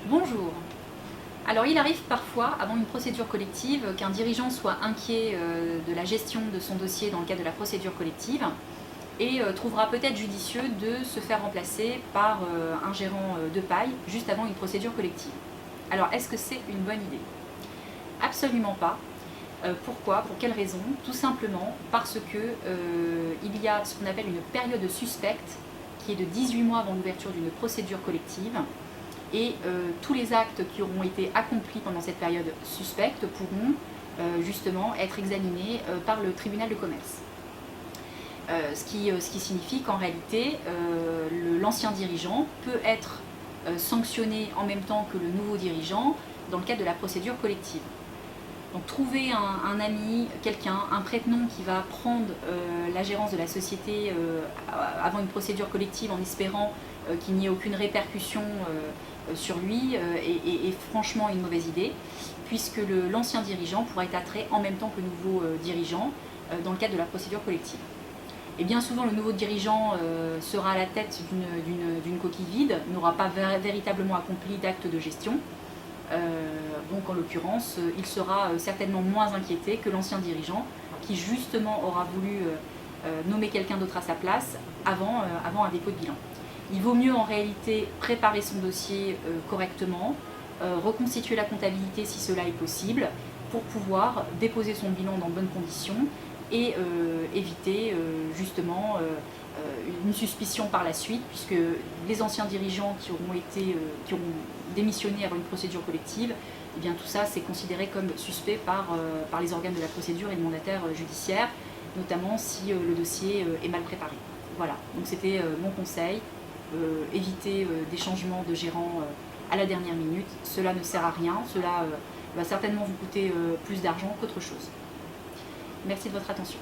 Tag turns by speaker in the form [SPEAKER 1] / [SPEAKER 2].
[SPEAKER 1] Bonjour. Alors il arrive parfois, avant une procédure collective, qu'un dirigeant soit inquiet de la gestion de son dossier dans le cadre de la procédure collective et trouvera peut-être judicieux de se faire remplacer par un gérant de paille juste avant une procédure collective. Alors est-ce que c'est une bonne idée? Absolument pas. Pourquoi? Pour quelle raison? Tout simplement parce que il y a ce qu'on appelle une période suspecte qui est de 18 mois avant l'ouverture d'une procédure collective. Et tous les actes qui auront été accomplis pendant cette période suspecte pourront justement être examinés par le tribunal de commerce. Ce qui signifie qu'en réalité, l'ancien dirigeant peut être sanctionné en même temps que le nouveau dirigeant dans le cadre de la procédure collective. Donc trouver un ami, quelqu'un, un prête-nom qui va prendre la gérance de la société avant une procédure collective en espérant qu'il n'y ait aucune répercussion sur lui est franchement une mauvaise idée, puisque l'ancien dirigeant pourra être attiré en même temps que le nouveau dirigeant dans le cadre de la procédure collective. Et bien souvent, le nouveau dirigeant sera à la tête d'une coquille vide, n'aura pas véritablement accompli d'acte de gestion. Donc en l'occurrence, il sera certainement moins inquiété que l'ancien dirigeant qui justement aura voulu nommer quelqu'un d'autre à sa place avant un dépôt de bilan. Il vaut mieux en réalité préparer son dossier correctement, reconstituer la comptabilité si cela est possible, pour pouvoir déposer son bilan dans de bonnes conditions et éviter justement une suspicion par la suite, puisque les anciens dirigeants qui auront démissionné avant une procédure collective, eh bien tout ça c'est considéré comme suspect par les organes de la procédure et le mandataire judiciaire, notamment si le dossier est mal préparé. Voilà, donc c'était mon conseil. Éviter des changements de gérant à la dernière minute, cela ne sert à rien, cela va certainement vous coûter plus d'argent qu'autre chose. Merci de votre attention.